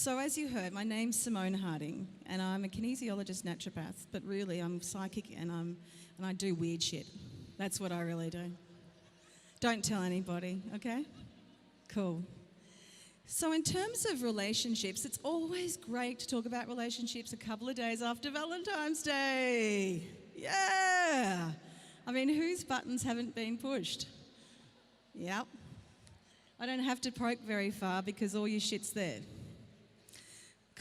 So as you heard, my name's Simone Harding, and I'm a kinesiologist naturopath, but really I'm psychic and I do weird shit. That's what I really do. Don't tell anybody, okay? Cool. So in terms of relationships, it's always great to talk about relationships a couple of days after Valentine's Day. Yeah! I mean, whose buttons haven't been pushed? Yep. I don't have to poke very far because all your shit's there.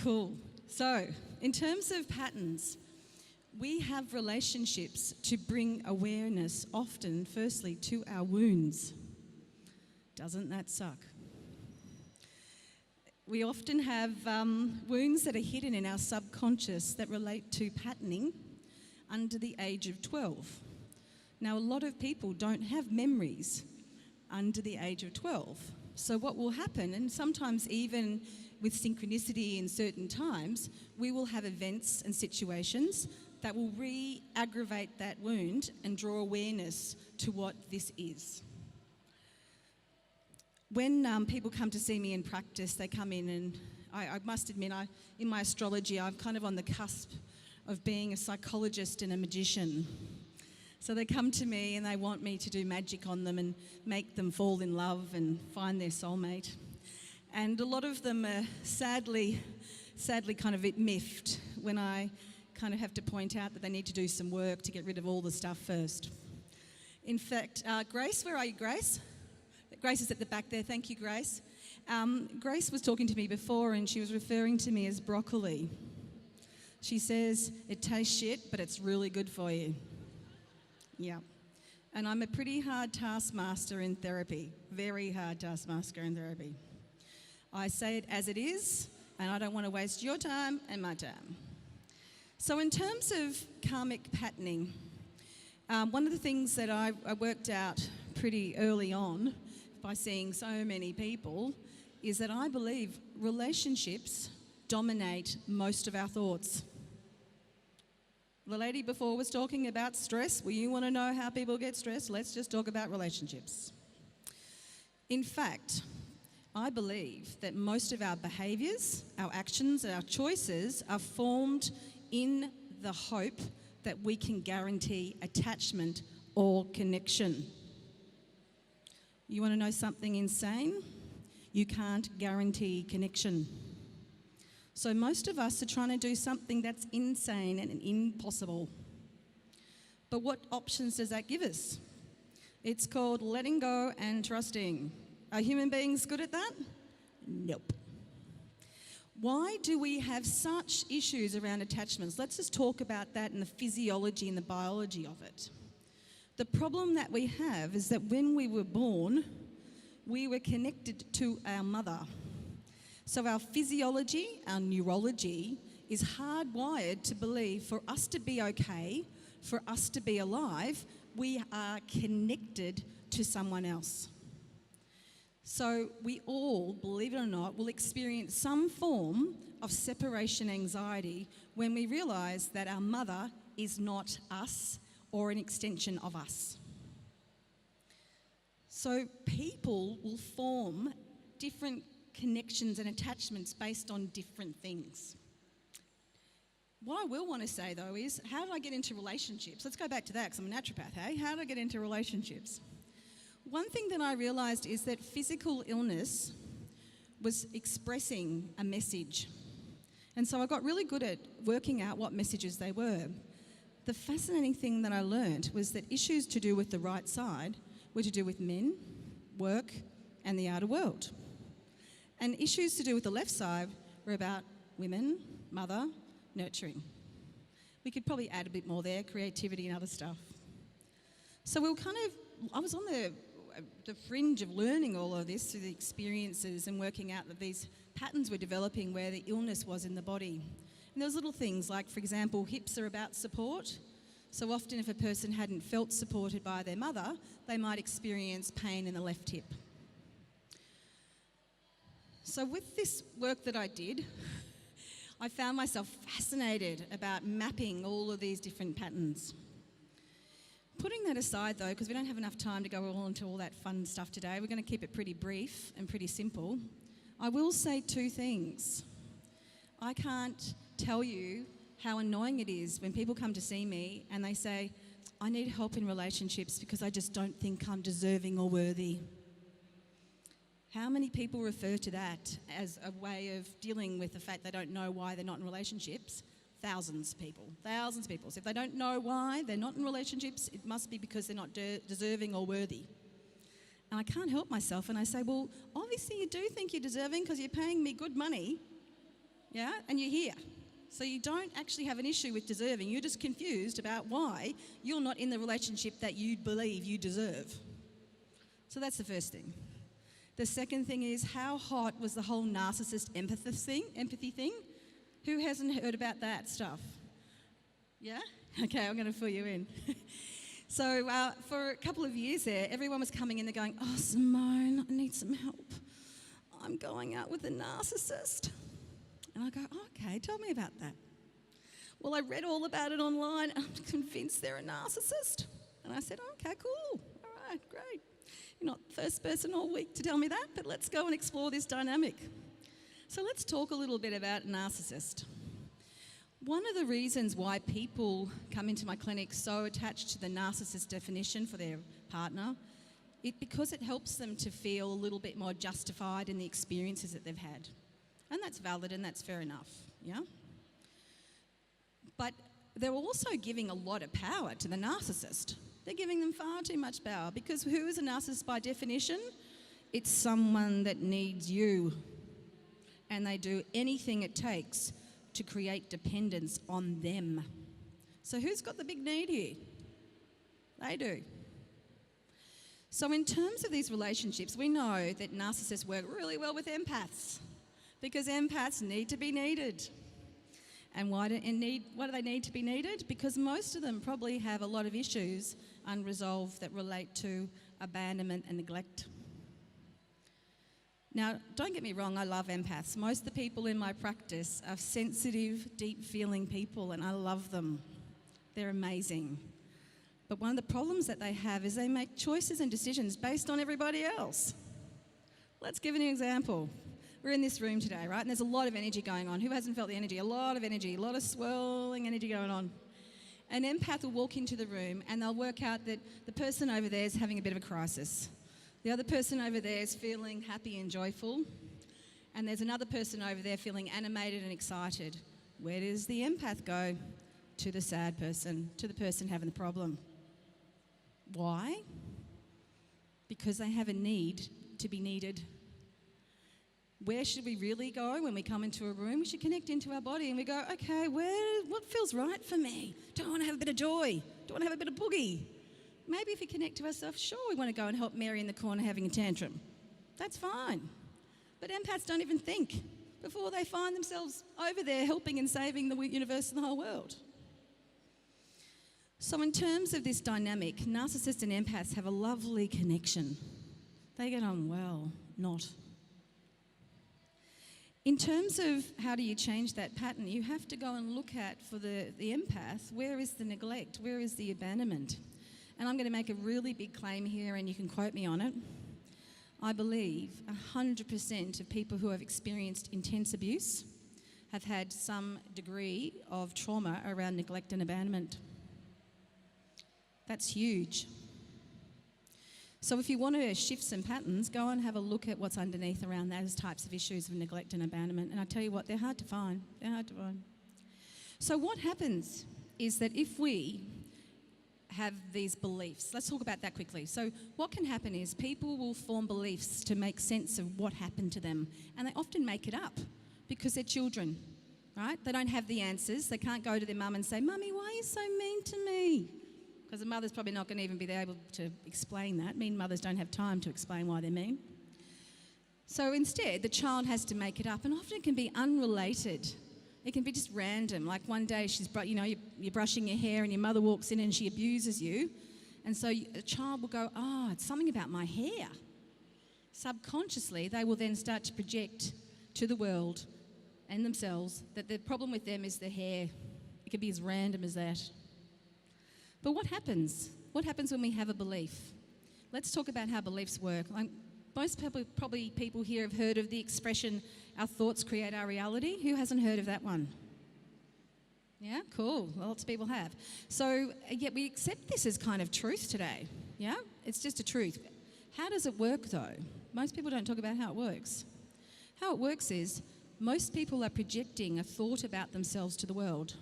Cool. So, in terms of patterns, we have relationships to bring awareness often, firstly, to our wounds. Doesn't that suck? We often have wounds that are hidden in our subconscious that relate to patterning under the age of 12. Now, a lot of people don't have memories under the age of 12. So what will happen, and sometimes even with synchronicity in certain times, we will have events and situations that will re-aggravate that wound and draw awareness to what this is. When people come to see me in practice, they come in and I must admit, in my astrology, I'm kind of on the cusp of being a psychologist and a magician. So they come to me and they want me to do magic on them and make them fall in love and find their soulmate. And a lot of them are sadly kind of a bit miffed when I kind of have to point out that they need to do some work to get rid of all the stuff first. In fact, Grace, where are you, Grace? Grace is at the back there. Thank you, Grace. Grace was talking to me before and she was referring to me as broccoli. She says, it tastes shit, but it's really good for you. Yeah. And I'm a pretty hard taskmaster in therapy. Very hard taskmaster in therapy. I say it as it is, and I don't want to waste your time and my time. So in terms of karmic patterning, one of the things that I worked out pretty early on by seeing so many people is that I believe relationships dominate most of our thoughts. The lady before was talking about stress. Well, you want to know how people get stressed? Let's just talk about relationships. In fact, I believe that most of our behaviours, our actions, our choices are formed in the hope that we can guarantee attachment or connection. You want to know something insane? You can't guarantee connection. So most of us are trying to do something that's insane and impossible. But what options does that give us? It's called letting go and trusting. Are human beings good at that? Nope. Why do we have such issues around attachments? Let's just talk about that and the physiology and the biology of it. The problem that we have is that when we were born, we were connected to our mother. So our physiology, our neurology, is hardwired to believe for us to be okay, for us to be alive, we are connected to someone else. So we all, believe it or not, will experience some form of separation anxiety when we realise that our mother is not us or an extension of us. So people will form different connections and attachments based on different things. What I will want to say though is, how did I get into relationships? Let's go back to that because I'm a naturopath, hey? How did I get into relationships? One thing that I realised is that physical illness was expressing a message. And so I got really good at working out what messages they were. The fascinating thing that I learned was that issues to do with the right side were to do with men, work, and the outer world. And issues to do with the left side were about women, mother, nurturing. We could probably add a bit more there, creativity and other stuff. So we were I was on the fringe of learning all of this through the experiences and working out that these patterns were developing where the illness was in the body. And there was little things like, for example, hips are about support. So often if a person hadn't felt supported by their mother, they might experience pain in the left hip. So with this work that I did, I found myself fascinated about mapping all of these different patterns. Putting that aside though, because we don't have enough time to go all into all that fun stuff today, we're going to keep it pretty brief and pretty simple. I will say two things. I can't tell you how annoying it is when people come to see me and they say, I need help in relationships because I just don't think I'm deserving or worthy. How many people refer to that as a way of dealing with the fact they don't know why they're not in relationships? Thousands of people. So if they don't know why they're not in relationships, it must be because they're not deserving or worthy. And I can't help myself, and I say, well, obviously you do think you're deserving because you're paying me good money, yeah, and you're here. So you don't actually have an issue with deserving. You're just confused about why you're not in the relationship that you believe you deserve. So that's the first thing. The second thing is, how hot was the whole narcissist empathy thing? Who hasn't heard about that stuff? Yeah? Okay, I'm going to fill you in. So for a couple of years there, everyone was coming in there going, oh, Simone, I need some help. I'm going out with a narcissist. And I go, oh, okay, tell me about that. Well, I read all about it online. I'm convinced they're a narcissist. And I said, oh, okay, cool. All right, great. You're not the first person all week to tell me that, but let's go and explore this dynamic. So let's talk a little bit about narcissist. One of the reasons why people come into my clinic so attached to the narcissist definition for their partner, because it helps them to feel a little bit more justified in the experiences that they've had. And that's valid and that's fair enough, yeah? But they're also giving a lot of power to the narcissist. They're giving them far too much power, because who is a narcissist by definition? It's someone that needs you. And they do anything it takes to create dependence on them. So who's got the big need here? They do. So in terms of these relationships, we know that narcissists work really well with empaths, because empaths need to be needed. And why do they need to be needed? Because most of them probably have a lot of issues unresolved that relate to abandonment and neglect. Now, don't get me wrong, I love empaths. Most of the people in my practice are sensitive, deep-feeling people, and I love them. They're amazing. But one of the problems that they have is they make choices and decisions based on everybody else. Let's give an example. We're in this room today, right? And there's a lot of energy going on. Who hasn't felt the energy? A lot of energy, a lot of swirling energy going on. An empath will walk into the room and they'll work out that the person over there is having a bit of a crisis. The other person over there is feeling happy and joyful. And there's another person over there feeling animated and excited. Where does the empath go? To the sad person, to the person having the problem. Why? Because they have a need to be needed. Where should we really go when we come into a room? We should connect into our body and we go, okay, what feels right for me? Do I want to have a bit of joy? Do I want to have a bit of boogie? Maybe if we connect to ourselves, sure, we want to go and help Mary in the corner having a tantrum. That's fine. But empaths don't even think before they find themselves over there helping and saving the universe and the whole world. So in terms of this dynamic, narcissists and empaths have a lovely connection. They get on well, not. In terms of how do you change that pattern, you have to go and look at, for the empath, where is the neglect, where is the abandonment? And I'm going to make a really big claim here, and you can quote me on it. I believe 100% of people who have experienced intense abuse have had some degree of trauma around neglect and abandonment. That's huge. So if you want to shift some patterns, go and have a look at what's underneath around those types of issues of neglect and abandonment. And I tell you what, they're hard to find. They're hard to find. So what happens is that if we have these beliefs, let's talk about that quickly. So what can happen is people will form beliefs to make sense of what happened to them. And they often make it up because they're children, right? They don't have the answers. They can't go to their mum and say, Mummy, why are you so mean to me? Because the mother's probably not going to even be able to explain that. Mean mothers don't have time to explain why they're mean. So instead, the child has to make it up, and often it can be unrelated. It can be just random. Like one day, you're brushing your hair, and your mother walks in and she abuses you, and so the child will go, "Oh, it's something about my hair." Subconsciously, they will then start to project to the world and themselves that the problem with them is the hair. It can be as random as that. But what happens? What happens when we have a belief? Let's talk about how beliefs work. most people, probably people here have heard of the expression, our thoughts create our reality. Who hasn't heard of that one? Yeah, cool. Lots of people have. So yet we accept this as kind of truth today. Yeah, it's just a truth. How does it work though? Most people don't talk about how it works. How it works is most people are projecting a thought about themselves to the world,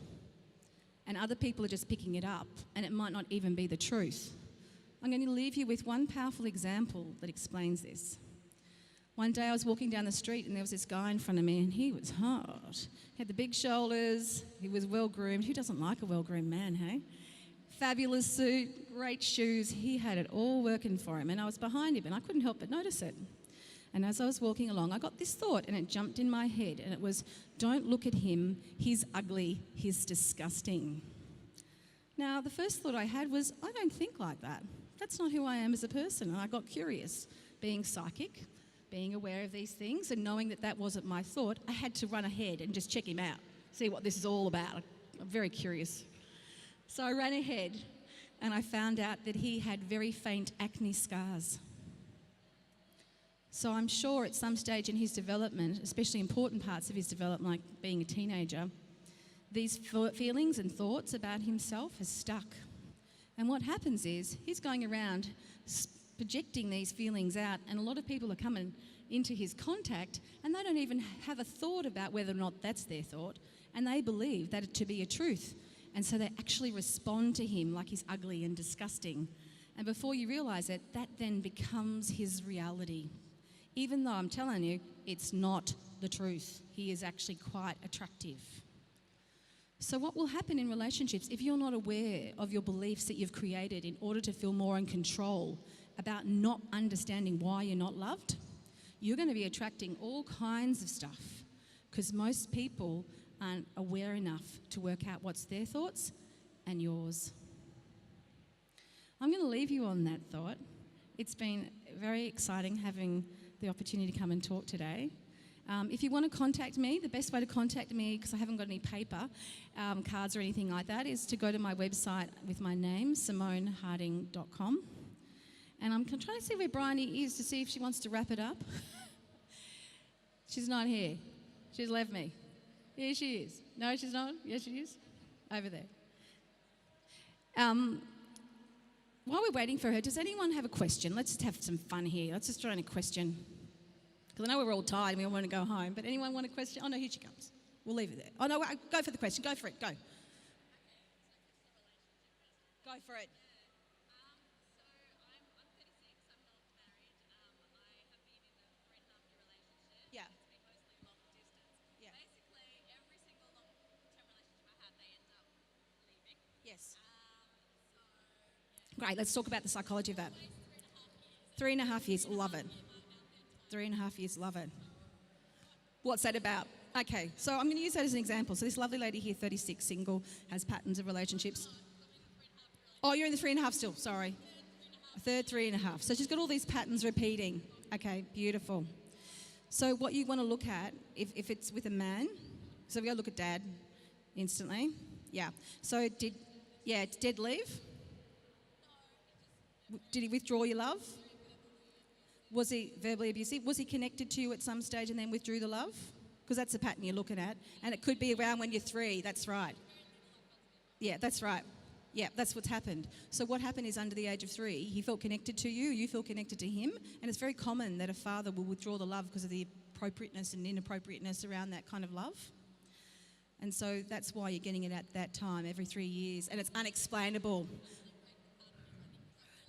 and other people are just picking it up, and it might not even be the truth. I'm going to leave you with one powerful example that explains this. One day I was walking down the street and there was this guy in front of me and he was hot. He had the big shoulders, he was well-groomed. Who doesn't like a well-groomed man, hey? Fabulous suit, great shoes. He had it all working for him, and I was behind him and I couldn't help but notice it. And as I was walking along, I got this thought and it jumped in my head, and it was, don't look at him, he's ugly, he's disgusting. Now, the first thought I had was, I don't think like that. That's not who I am as a person. And I got curious. Being psychic, being aware of these things and knowing that that wasn't my thought, I had to run ahead and just check him out, see what this is all about. I'm very curious. So I ran ahead and I found out that he had very faint acne scars. So I'm sure at some stage in his development, especially important parts of his development, like being a teenager, these feelings and thoughts about himself has stuck. And what happens is he's going around projecting these feelings out, and a lot of people are coming into his contact and they don't even have a thought about whether or not that's their thought, and they believe that to be a truth. And so they actually respond to him like he's ugly and disgusting. And before you realise it, that then becomes his reality. Even though I'm telling you, it's not the truth. He is actually quite attractive. So what will happen in relationships if you're not aware of your beliefs that you've created in order to feel more in control about not understanding why you're not loved? You're going to be attracting all kinds of stuff because most people aren't aware enough to work out what's their thoughts and yours. I'm going to leave you on that thought. It's been very exciting having the opportunity to come and talk today. If you want to contact me, the best way to contact me, because I haven't got any paper cards or anything like that, is to go to my website with my name, simoneharding.com. And I'm trying to see where Bryony is to see if she wants to wrap it up. She's not here. She's left me. Here she is. No, she's not. Yes, she is. Over there. While we're waiting for her, does anyone have a question? Let's just have some fun here. Let's just throw in a question. Because I know we're all tired and we all want to go home. But anyone want a question? Oh, no, here she comes. We'll leave it there. Oh, no, go for the question. Go for it. Go. Go for it. Yeah. Yeah. Yes. Great, let's talk about the psychology of that. 3.5 years, love it. 3.5 years, love it. What's that about? Okay, so I'm going to use that as an example. So this lovely lady here, 36, single, has patterns of relationships. Oh, you're in the 3.5 still, sorry. A third 3.5. So she's got all these patterns repeating. Okay, beautiful. So what you want to look at, if it's with a man, so we go look at Dad instantly. Yeah. So did leave? Did he withdraw your love? Was he verbally abusive? Was he connected to you at some stage and then withdrew the love? Because that's the pattern you're looking at. And it could be around when you're 3, that's right. Yeah, that's right. Yeah, that's what's happened. So what happened is under the age of 3, he felt connected to you, you feel connected to him, and it's very common that a father will withdraw the love because of the appropriateness and inappropriateness around that kind of love. And so that's why you're getting it at that time, every 3 years, and it's unexplainable.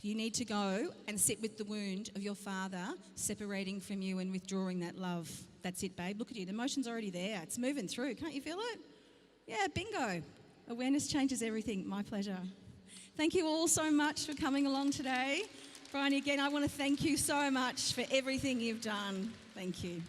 You need to go and sit with the wound of your father separating from you and withdrawing that love. That's it, babe. Look at you. The emotion's already there. It's moving through. Can't you feel it? Yeah, bingo. Awareness changes everything. My pleasure. Thank you all so much for coming along today. Bryony, again, I want to thank you so much for everything you've done. Thank you.